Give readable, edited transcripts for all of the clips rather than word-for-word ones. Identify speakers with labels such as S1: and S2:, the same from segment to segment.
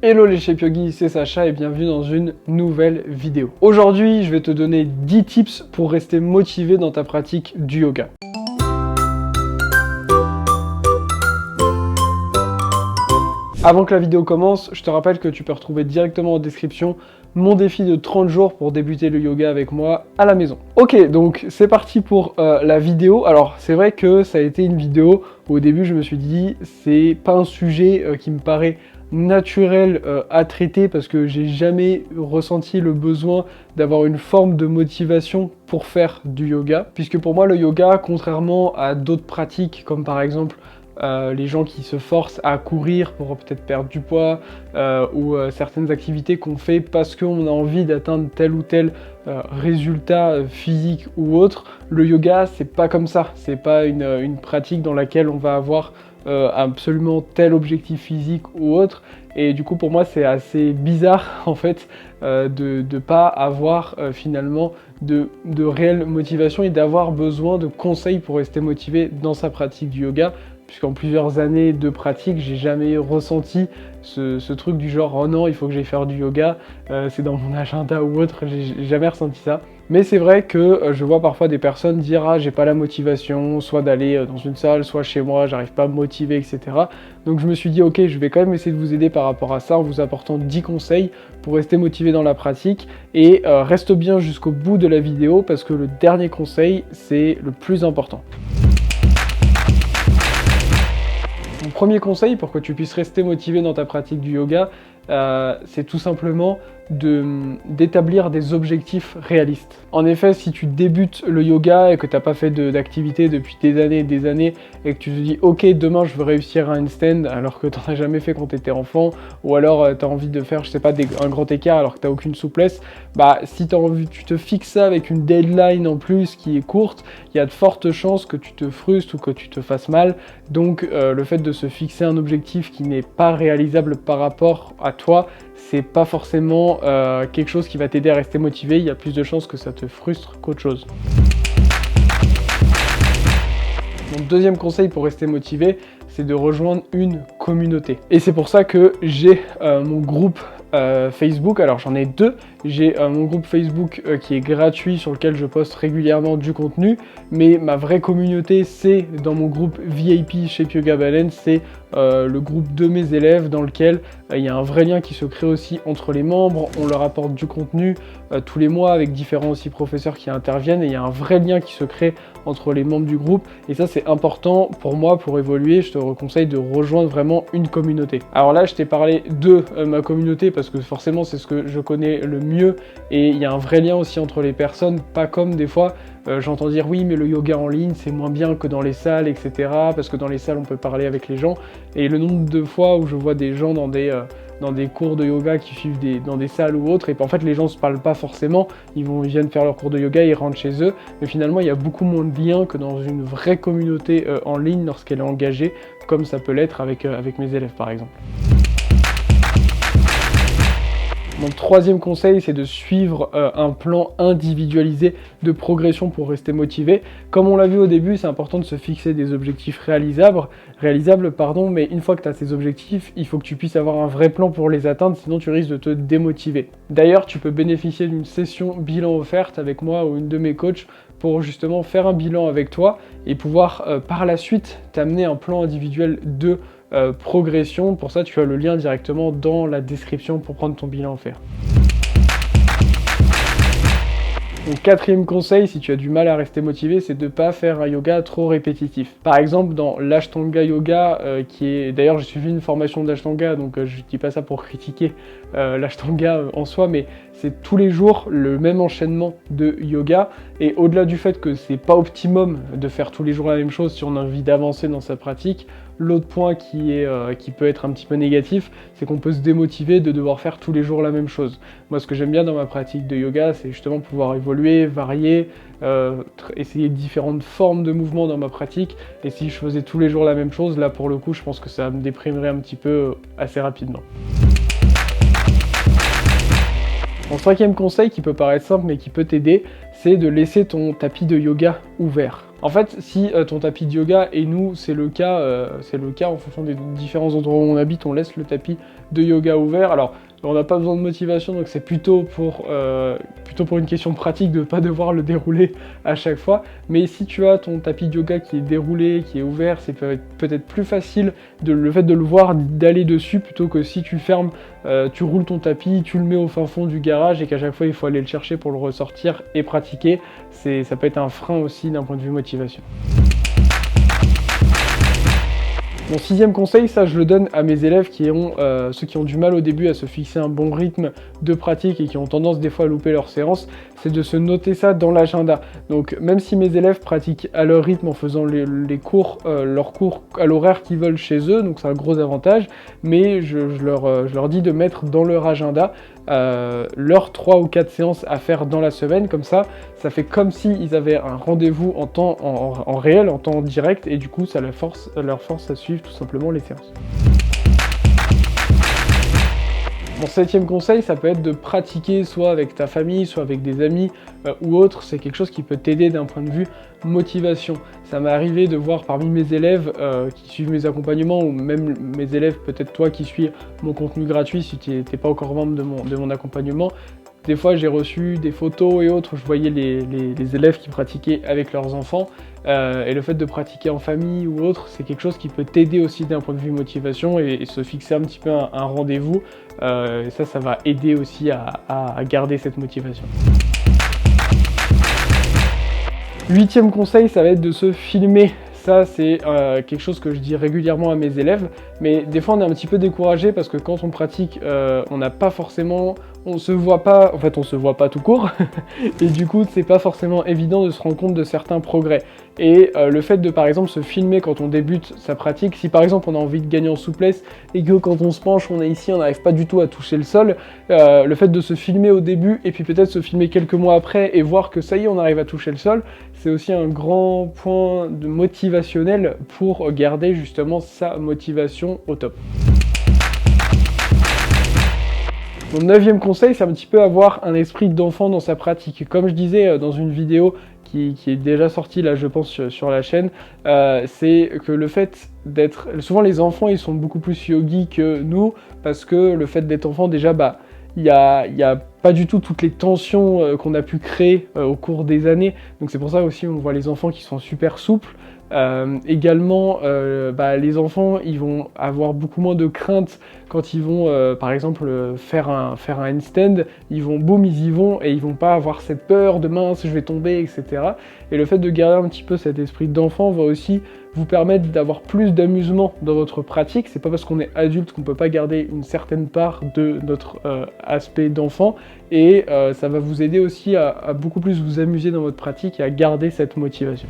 S1: Hello les Shape Yogis, c'est Sacha et bienvenue dans une nouvelle vidéo. Aujourd'hui, je vais te donner 10 tips pour rester motivé dans ta pratique du yoga. Avant que la vidéo commence, je te rappelle que tu peux retrouver directement en description mon défi de 30 jours pour débuter le yoga avec moi à la maison. Ok, donc c'est parti pour la vidéo. Alors c'est vrai que ça a été une vidéo où au début je me suis dit c'est pas un sujet qui me paraît naturel à traiter parce que j'ai jamais ressenti le besoin d'avoir une forme de motivation pour faire du yoga. Puisque pour moi le yoga, contrairement à d'autres pratiques comme par exemple les gens qui se forcent à courir pour peut-être perdre du poids ou certaines activités qu'on fait parce qu'on a envie d'atteindre tel ou tel résultat physique ou autre, le yoga c'est pas comme ça, c'est pas une pratique dans laquelle on va avoir absolument tel objectif physique ou autre, et du coup pour moi c'est assez bizarre en fait de pas avoir finalement de réelle motivation et d'avoir besoin de conseils pour rester motivé dans sa pratique du yoga. Puisqu'en plusieurs années de pratique, j'ai jamais ressenti ce truc du genre « oh non, il faut que j'aille faire du yoga, c'est dans mon agenda ou autre », j'ai jamais ressenti ça. Mais c'est vrai que je vois parfois des personnes dire « ah, j'ai pas la motivation, soit d'aller dans une salle, soit chez moi, j'arrive pas à me motiver, etc. » Donc je me suis dit « ok, je vais quand même essayer de vous aider par rapport à ça en vous apportant 10 conseils pour rester motivé dans la pratique. Et reste bien jusqu'au bout de la vidéo parce que le dernier conseil, c'est le plus important. » Mon premier conseil pour que tu puisses rester motivé dans ta pratique du yoga, c'est tout simplement d'établir des objectifs réalistes. En effet, si tu débutes le yoga et que tu n'as pas fait d'activité depuis des années et que tu te dis « ok, demain je veux réussir un handstand » alors que tu n'en as jamais fait quand tu étais enfant, ou alors tu as envie de faire, je sais pas, un grand écart alors que tu n'as aucune souplesse, bah si tu te fixes ça avec une deadline en plus qui est courte, il y a de fortes chances que tu te frustres ou que tu te fasses mal. Donc le fait de se fixer un objectif qui n'est pas réalisable par rapport à toi, c'est pas forcément quelque chose qui va t'aider à rester motivé. Il y a plus de chances que ça te frustre qu'autre chose. Mon deuxième conseil pour rester motivé, c'est de rejoindre une communauté. Et c'est pour ça que j'ai mon groupe Facebook. Alors j'en ai deux. J'ai mon groupe Facebook qui est gratuit sur lequel je poste régulièrement du contenu, mais ma vraie communauté c'est dans mon groupe VIP Shape Yoga Balance, c'est le groupe de mes élèves dans lequel il y a un vrai lien qui se crée aussi entre les membres, on leur apporte du contenu tous les mois avec différents aussi professeurs qui interviennent et il y a un vrai lien qui se crée entre les membres du groupe et ça c'est important pour moi pour évoluer. Je te conseille de rejoindre vraiment une communauté. Alors là je t'ai parlé de ma communauté parce que forcément c'est ce que je connais le mieux et il y a un vrai lien aussi entre les personnes, pas comme des fois j'entends dire oui mais le yoga en ligne c'est moins bien que dans les salles, etc. parce que dans les salles on peut parler avec les gens, et le nombre de fois où je vois des gens dans des cours de yoga qui suivent dans des salles ou autres, et en fait les gens se parlent pas forcément, ils viennent faire leur cours de yoga, ils rentrent chez eux, mais finalement il y a beaucoup moins de liens que dans une vraie communauté en ligne lorsqu'elle est engagée, comme ça peut l'être avec mes élèves par exemple. Mon troisième conseil, c'est de suivre un plan individualisé de progression pour rester motivé. Comme on l'a vu au début, c'est important de se fixer des objectifs réalisables, mais une fois que tu as ces objectifs, il faut que tu puisses avoir un vrai plan pour les atteindre, sinon tu risques de te démotiver. D'ailleurs, tu peux bénéficier d'une session bilan offerte avec moi ou une de mes coachs pour justement faire un bilan avec toi et pouvoir par la suite t'amener un plan individuel de progression. Pour ça, tu as le lien directement dans la description pour prendre ton bilan offert. Mon quatrième conseil, si tu as du mal à rester motivé, c'est de ne pas faire un yoga trop répétitif. Par exemple, dans l'Ashtanga Yoga, d'ailleurs j'ai suivi une formation d'Ashtanga, donc je ne dis pas ça pour critiquer l'Ashtanga en soi, mais c'est tous les jours le même enchaînement de yoga, et au-delà du fait que c'est pas optimum de faire tous les jours la même chose si on a envie d'avancer dans sa pratique, l'autre point qui peut être un petit peu négatif, c'est qu'on peut se démotiver de devoir faire tous les jours la même chose. Moi, ce que j'aime bien dans ma pratique de yoga, c'est justement pouvoir évoluer, varier, essayer différentes formes de mouvements dans ma pratique, et si je faisais tous les jours la même chose, là pour le coup, je pense que ça me déprimerait un petit peu assez rapidement. Mon cinquième conseil qui peut paraître simple mais qui peut t'aider, c'est de laisser ton tapis de yoga ouvert. En fait, si ton tapis de yoga, et nous c'est le cas en fonction des différents endroits où on habite, on laisse le tapis de yoga ouvert. Alors on n'a pas besoin de motivation, donc c'est plutôt pour une question pratique de ne pas devoir le dérouler à chaque fois. Mais si tu as ton tapis de yoga qui est déroulé, qui est ouvert, c'est peut-être plus facile le fait de le voir, d'aller dessus, plutôt que si tu fermes, tu roules ton tapis, tu le mets au fin fond du garage et qu'à chaque fois il faut aller le chercher pour le ressortir et pratiquer. Ça peut être un frein aussi d'un point de vue motivation. Mon 6e conseil, ça je le donne à mes élèves ceux qui ont du mal au début à se fixer un bon rythme de pratique et qui ont tendance des fois à louper leurs séances, c'est de se noter ça dans l'agenda. Donc même si mes élèves pratiquent à leur rythme en faisant leurs cours à l'horaire qu'ils veulent chez eux, donc c'est un gros avantage, mais je leur dis de mettre dans leur agenda leurs 3 ou 4 séances à faire dans la semaine, comme ça fait comme s'ils avaient un rendez-vous en réel, en temps direct, et du coup ça leur force à suivre tout simplement les séances. Mon 7e conseil, ça peut être de pratiquer soit avec ta famille, soit avec des amis ou autres. C'est quelque chose qui peut t'aider d'un point de vue motivation. Ça m'est arrivé de voir parmi mes élèves qui suivent mes accompagnements, ou même mes élèves, peut-être toi qui suis mon contenu gratuit si tu n'es pas encore membre de mon accompagnement. Des fois j'ai reçu des photos et autres où je voyais les élèves qui pratiquaient avec leurs enfants, et le fait de pratiquer en famille ou autre, c'est quelque chose qui peut t'aider aussi d'un point de vue motivation et se fixer un petit peu un rendez-vous, et ça va aider aussi à garder cette motivation. 8e conseil, ça va être de se filmer. Ça, c'est quelque chose que je dis régulièrement à mes élèves, mais des fois on est un petit peu découragé parce que quand on pratique, on n'a pas forcément, on se voit pas tout court, et du coup c'est pas forcément évident de se rendre compte de certains progrès. Et le fait de par exemple se filmer quand on débute sa pratique, si par exemple on a envie de gagner en souplesse et que quand on se penche, on est ici, on n'arrive pas du tout à toucher le sol, le fait de se filmer au début et puis peut-être se filmer quelques mois après et voir que ça y est, on arrive à toucher le sol, c'est aussi un grand point de motivationnel pour garder justement sa motivation au top. Mon 9e conseil, c'est un petit peu avoir un esprit d'enfant dans sa pratique. Comme je disais dans une vidéo qui est déjà sortie là, je pense, sur la chaîne, c'est que le fait d'être... Souvent les enfants, ils sont beaucoup plus yogis que nous, parce que le fait d'être enfant, déjà, il y a pas du tout toutes les tensions qu'on a pu créer au cours des années. Donc c'est pour ça aussi on voit les enfants qui sont super souples. Également, les enfants, ils vont avoir beaucoup moins de crainte quand ils vont, par exemple, faire un handstand. Ils y vont et ils vont pas avoir cette peur de mince, je vais tomber, etc. Et le fait de garder un petit peu cet esprit d'enfant va aussi vous permettre d'avoir plus d'amusement dans votre pratique. C'est pas parce qu'on est adulte qu'on peut pas garder une certaine part de notre aspect d'enfant, et ça va vous aider aussi à beaucoup plus vous amuser dans votre pratique et à garder cette motivation.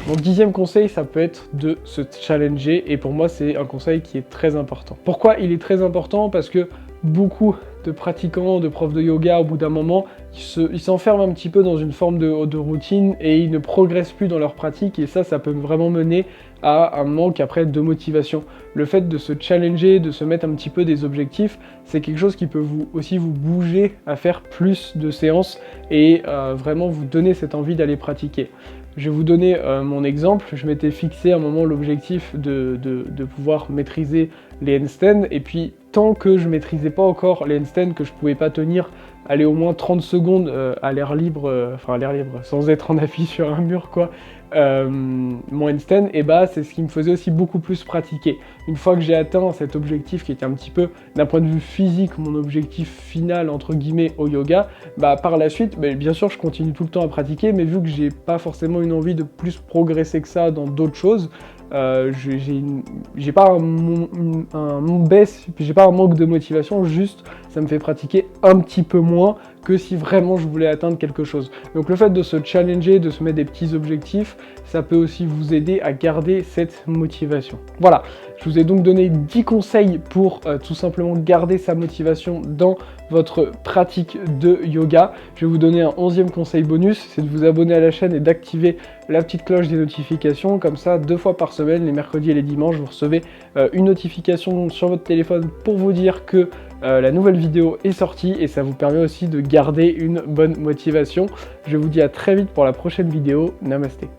S1: Mon 10e conseil, ça peut être de se challenger, et pour moi c'est un conseil qui est très important. Pourquoi il est très important? Parce que beaucoup de pratiquants, de profs de yoga, au bout d'un moment, ils s'enferment un petit peu dans une forme de routine et ils ne progressent plus dans leur pratique, et ça peut vraiment mener à un manque après de motivation. Le fait de se challenger, de se mettre un petit peu des objectifs, c'est quelque chose qui peut aussi vous bouger à faire plus de séances et vraiment vous donner cette envie d'aller pratiquer. Je vais vous donner mon exemple. Je m'étais fixé à un moment l'objectif de pouvoir maîtriser les handstands, et puis tant que je maîtrisais pas encore les handstands, que je pouvais pas tenir aller au moins 30 secondes à l'air libre, sans être en appui sur un mur quoi, mon handstand, et c'est ce qui me faisait aussi beaucoup plus pratiquer. Une fois que j'ai atteint cet objectif qui était un petit peu, d'un point de vue physique, mon objectif final entre guillemets au yoga, par la suite, bien sûr je continue tout le temps à pratiquer, mais vu que j'ai pas forcément une envie de plus progresser que ça dans d'autres choses, j'ai pas j'ai pas un manque de motivation, juste ça me fait pratiquer un petit peu moins que si vraiment je voulais atteindre quelque chose. Donc le fait de se challenger, de se mettre des petits objectifs, ça peut aussi vous aider à garder cette motivation. Voilà, je vous ai donc donné 10 conseils pour tout simplement garder sa motivation dans votre pratique de yoga. Je vais vous donner un 11e conseil bonus, c'est de vous abonner à la chaîne et d'activer la petite cloche des notifications, comme ça 2 fois par semaine, les mercredis et les dimanches, vous recevez une notification sur votre téléphone pour vous dire que la nouvelle vidéo est sortie et ça vous permet aussi de garder une bonne motivation. Je vous dis à très vite pour la prochaine vidéo. Namasté.